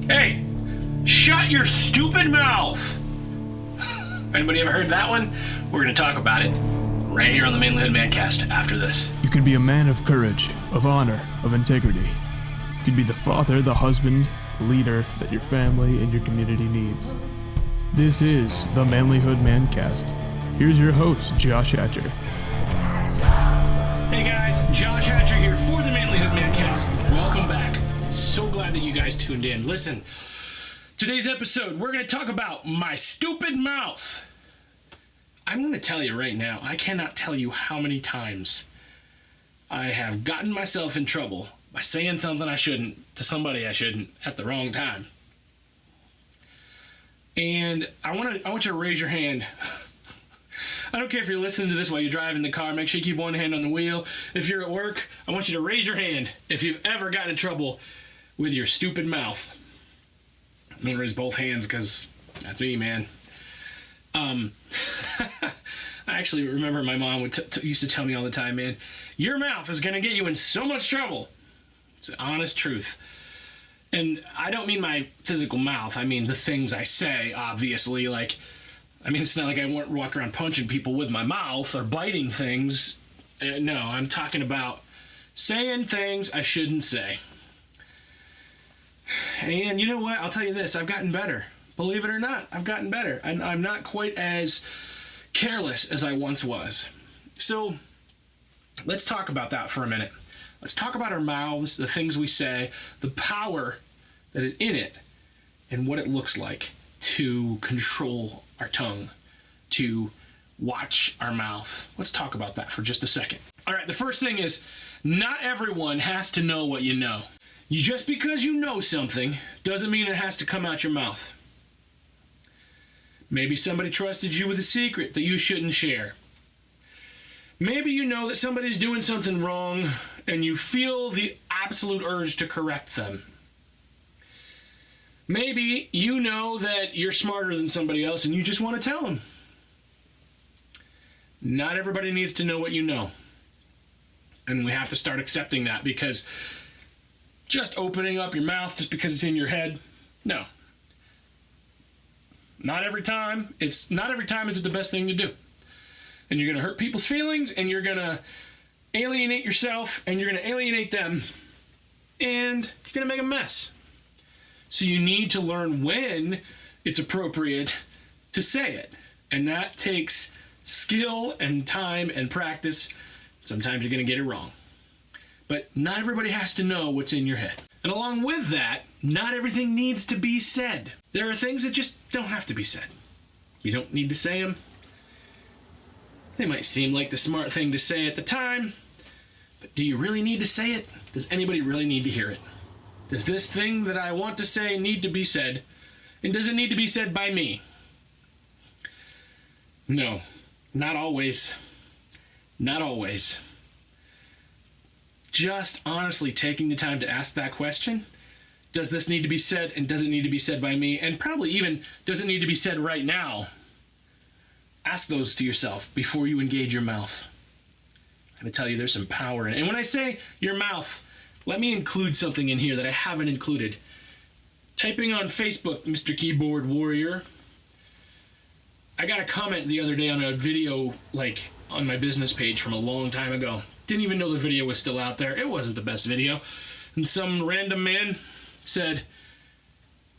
Hey, shut your stupid mouth! Anybody ever heard that one? We're going to talk about it right here on the Manlihood ManCast after this. You can be a man of courage, of honor, of integrity. You can be the father, the husband, the leader that your family and your community needs. This is the Manlihood ManCast. Here's your host, Josh Hatcher. Hey guys, Josh Hatcher here for the Manlihood ManCast. Welcome back. So glad that you guys tuned in. Listen, today's episode, we're going to talk about my stupid mouth. I'm going to tell you right now, I cannot tell you how many times I have gotten myself in trouble by saying something I shouldn't to somebody I shouldn't at the wrong time. And I want you to raise your hand. I don't care if you're listening to this while you're driving the car. Make sure you keep one hand on the wheel. If you're at work, I want you to raise your hand if you've ever gotten in trouble with your stupid mouth. I'm going to raise both hands because that's me, man. I actually remember my mom used to tell me all the time, man, your mouth is going to get you in so much trouble. It's the honest truth. And I don't mean my physical mouth. I mean the things I say, obviously. It's not like I walk around punching people with my mouth or biting things. No, I'm talking about saying things I shouldn't say. And you know what? I'll tell you this. I've gotten better. Believe it or not, I've gotten better. I'm not quite as careless as I once was. So let's talk about that for a minute. Let's talk about our mouths, the things we say, the power that is in it, and what it looks like to control our tongue, to watch our mouth. Let's talk about that for just a second. All right, the first thing is, not everyone has to know what you know. Just because you know something doesn't mean it has to come out your mouth. Maybe somebody trusted you with a secret that you shouldn't share. Maybe you know that somebody's doing something wrong and you feel the absolute urge to correct them. Maybe you know that you're smarter than somebody else and you just want to tell them. Not everybody needs to know what you know. And we have to start accepting that, because just opening up your mouth just because it's in your head, no. Not every time is it the best thing to do. And you're going to hurt people's feelings, and you're going to alienate yourself, and you're going to alienate them, and you're going to make a mess. So you need to learn when it's appropriate to say it. And that takes skill and time and practice. Sometimes you're going to get it wrong. But not everybody has to know what's in your head. And along with that, not everything needs to be said. There are things that just don't have to be said. You don't need to say them. They might seem like the smart thing to say at the time, but do you really need to say it? Does anybody really need to hear it? Does this thing that I want to say need to be said? And does it need to be said by me? No, not always. Not always. Just honestly taking the time to ask that question. Does this need to be said, and does it need to be said by me? And probably even, does it need to be said right now? Ask those to yourself before you engage your mouth. I'm going to tell you there's some power in it. And when I say your mouth, let me include something in here that I haven't included. Typing on Facebook, Mr. Keyboard Warrior. I got a comment the other day on a video, on my business page from a long time ago. Didn't even know the video was still out there. It wasn't the best video. And some random man said,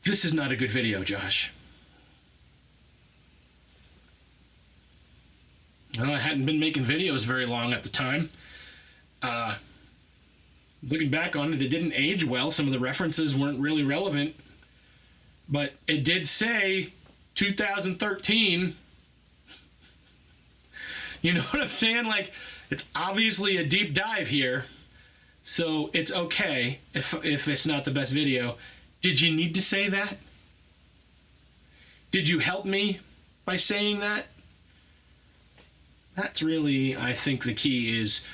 "This is not a good video, Josh." Well, I hadn't been making videos very long at the time. Looking back on it, it didn't age well. Some of the references weren't really relevant. But it did say 2013. You know what I'm saying? It's obviously a deep dive here. So it's okay if it's not the best video. Did you need to say that? Did you help me by saying that? That's really, I think, the key is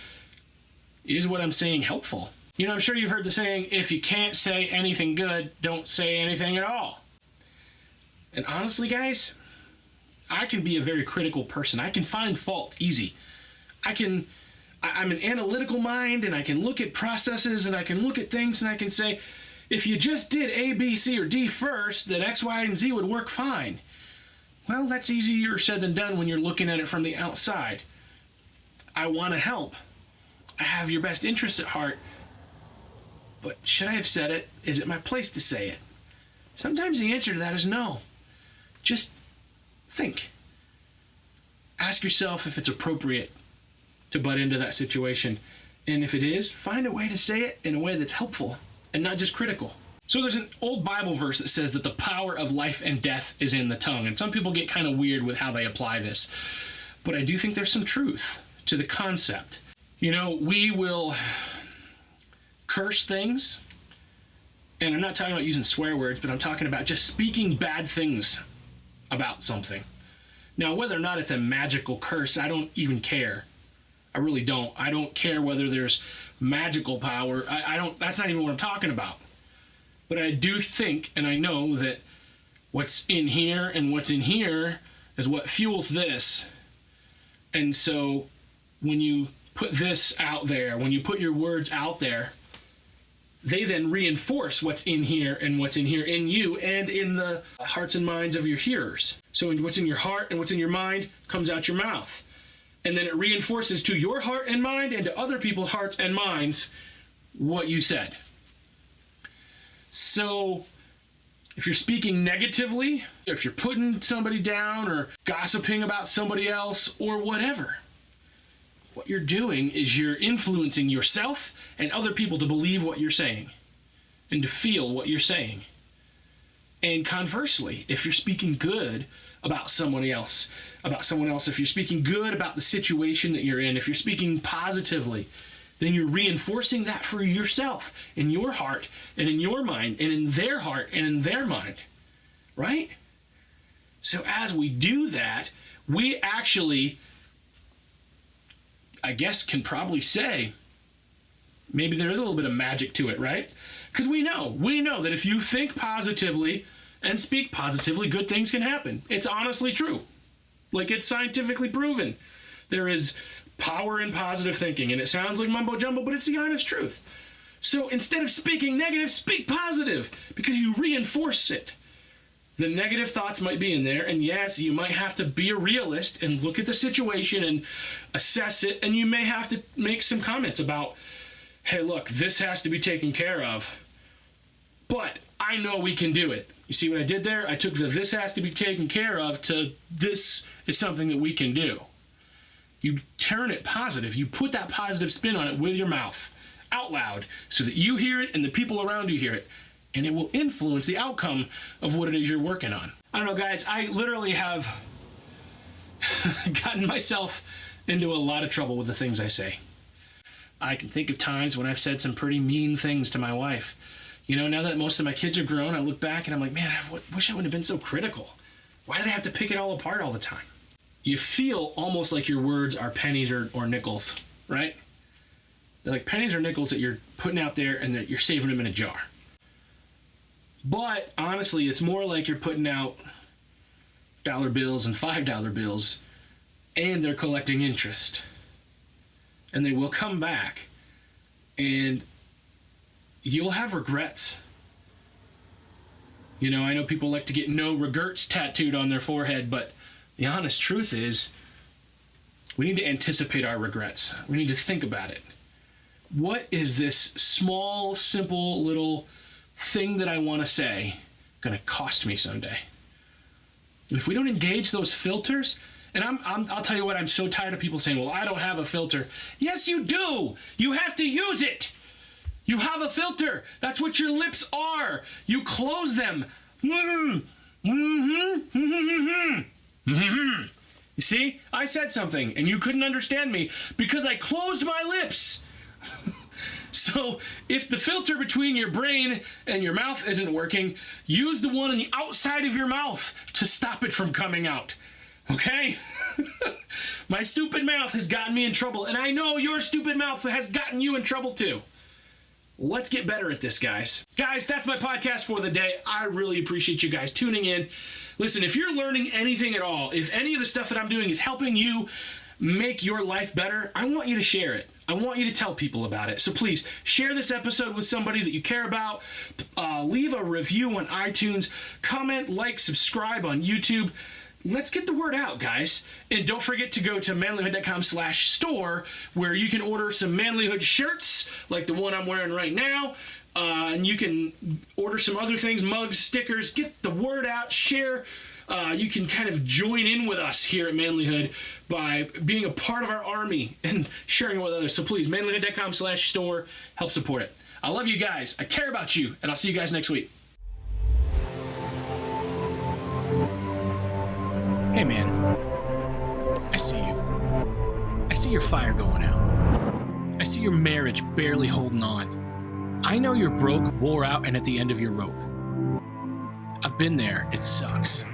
what I'm saying helpful? You know, I'm sure you've heard the saying, if you can't say anything good, don't say anything at all. And honestly, guys, I can be a very critical person. I can find fault easy. I'm an analytical mind, and I can look at processes, and I can look at things, and I can say, if you just did A, B, C, or D first, then X, Y, and Z would work fine. Well, that's easier said than done when you're looking at it from the outside. I want to help. I have your best interest at heart. But should I have said it? Is it my place to say it? Sometimes the answer to that is no. Just think. Ask yourself if it's appropriate to butt into that situation. And if it is, find a way to say it in a way that's helpful and not just critical. So there's an old Bible verse that says that the power of life and death is in the tongue. And some people get kind of weird with how they apply this. But I do think there's some truth to the concept. You know, we will curse things. And I'm not talking about using swear words, but I'm talking about just speaking bad things about something. Now, whether or not it's a magical curse, I don't even care. I really don't. I don't care whether there's magical power. I don't. That's not even what I'm talking about. But I do think, and I know that what's in here and what's in here is what fuels this. And so when you put this out there, when you put your words out there, they then reinforce what's in here and what's in here in you and in the hearts and minds of your hearers. So what's in your heart and what's in your mind comes out your mouth. And then it reinforces to your heart and mind and to other people's hearts and minds what you said. So if you're speaking negatively, if you're putting somebody down or gossiping about somebody else or whatever, what you're doing is you're influencing yourself and other people to believe what you're saying and to feel what you're saying. And conversely, if you're speaking good about someone else, if you're speaking good about the situation that you're in, if you're speaking positively, then you're reinforcing that for yourself in your heart and in your mind and in their heart and in their mind, right? So as we do that, we actually, I guess, can probably say maybe there is a little bit of magic to it, right? Because we know that if you think positively and speak positively, good things can happen. It's honestly true. Like, it's scientifically proven. There is power in positive thinking, and it sounds like mumbo jumbo, but it's the honest truth. So instead of speaking negative, speak positive, because you reinforce it. The negative thoughts might be in there, and yes, you might have to be a realist and look at the situation and assess it, and you may have to make some comments about, hey, look, this has to be taken care of, but I know we can do it. You see what I did there? I took the this has to be taken care of to this is something that we can do. You turn it positive. You put that positive spin on it with your mouth, out loud, so that you hear it and the people around you hear it. And it will influence the outcome of what it is you're working on. I don't know, guys. I literally have gotten myself into a lot of trouble with the things I say. I can think of times when I've said some pretty mean things to my wife. You know, now that most of my kids are grown, I look back and I'm like, man, I wish I wouldn't have been so critical. Why did I have to pick it all apart all the time? You feel almost like your words are pennies or nickels, right? They're like pennies or nickels that you're putting out there and that you're saving them in a jar. But honestly, it's more like you're putting out dollar bills and $5 bills, and they're collecting interest. And they will come back, and you'll have regrets. You know, I know people like to get no regrets tattooed on their forehead, but the honest truth is, we need to anticipate our regrets. We need to think about it. What is this small, simple, little thing that I want to say going to cost me someday? And if we don't engage those filters, and I'll tell you what, I'm so tired of people saying, well, I don't have a filter. Yes, you do. You have to use it. You have a filter. That's what your lips are. You close them. You see, I said something and you couldn't understand me because I closed my lips. So if the filter between your brain and your mouth isn't working, use the one on the outside of your mouth to stop it from coming out. Okay? My stupid mouth has gotten me in trouble, and I know your stupid mouth has gotten you in trouble too. Let's get better at this, guys. Guys, that's my podcast for the day. I really appreciate you guys tuning in. Listen, if you're learning anything at all, if any of the stuff that I'm doing is helping you make your life better, I want you to share it. I want you to tell people about it. So please share this episode with somebody that you care about. Leave a review on iTunes. Comment, like, subscribe on YouTube. Let's get the word out, guys. And don't forget to go to manlihood.com/store, where you can order some Manlihood shirts like the one I'm wearing right now. And you can order some other things, mugs, stickers. Get the word out, share. You can kind of join in with us here at Manlihood by being a part of our army and sharing it with others. So please, manlihood.com/store, help support it. I love you guys. I care about you, and I'll see you guys next week. Hey man, I see you. I see your fire going out. I see your marriage barely holding on. I know you're broke, wore out, and at the end of your rope. I've been there. It sucks.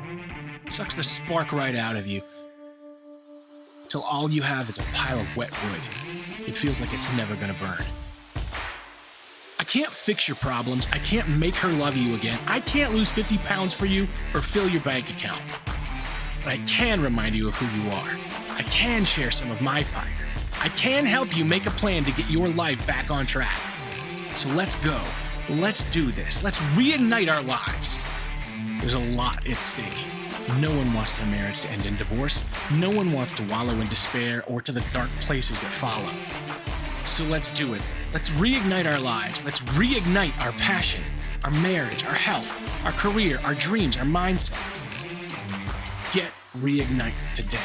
Sucks the spark right out of you, till all you have is a pile of wet wood. It feels like it's never gonna burn. I can't fix your problems. I can't make her love you again. I can't lose 50 pounds for you or fill your bank account. But I can remind you of who you are. I can share some of my fire. I can help you make a plan to get your life back on track. So let's go. Let's do this. Let's reignite our lives. There's a lot at stake. No one wants their marriage to end in divorce. No one wants to wallow in despair or to the dark places that follow. So let's do it. Let's reignite our lives. Let's reignite our passion, our marriage, our health, our career, our dreams, our mindsets. Get reignite today.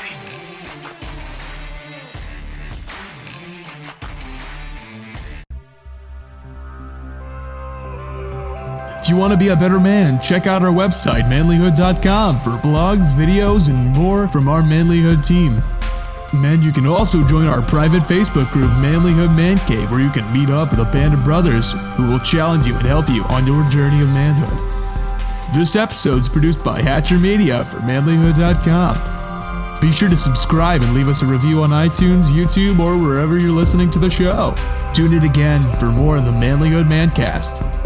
If you want to be a better man, check out our website, manlihood.com, for blogs, videos, and more from our Manlihood team. And you can also join our private Facebook group, Manlihood Man Cave, where you can meet up with a band of brothers who will challenge you and help you on your journey of manhood. This episode is produced by Hatcher Media for manlihood.com. Be sure to subscribe and leave us a review on iTunes, YouTube, or wherever you're listening to the show. Tune in again for more of the Manlihood ManCast.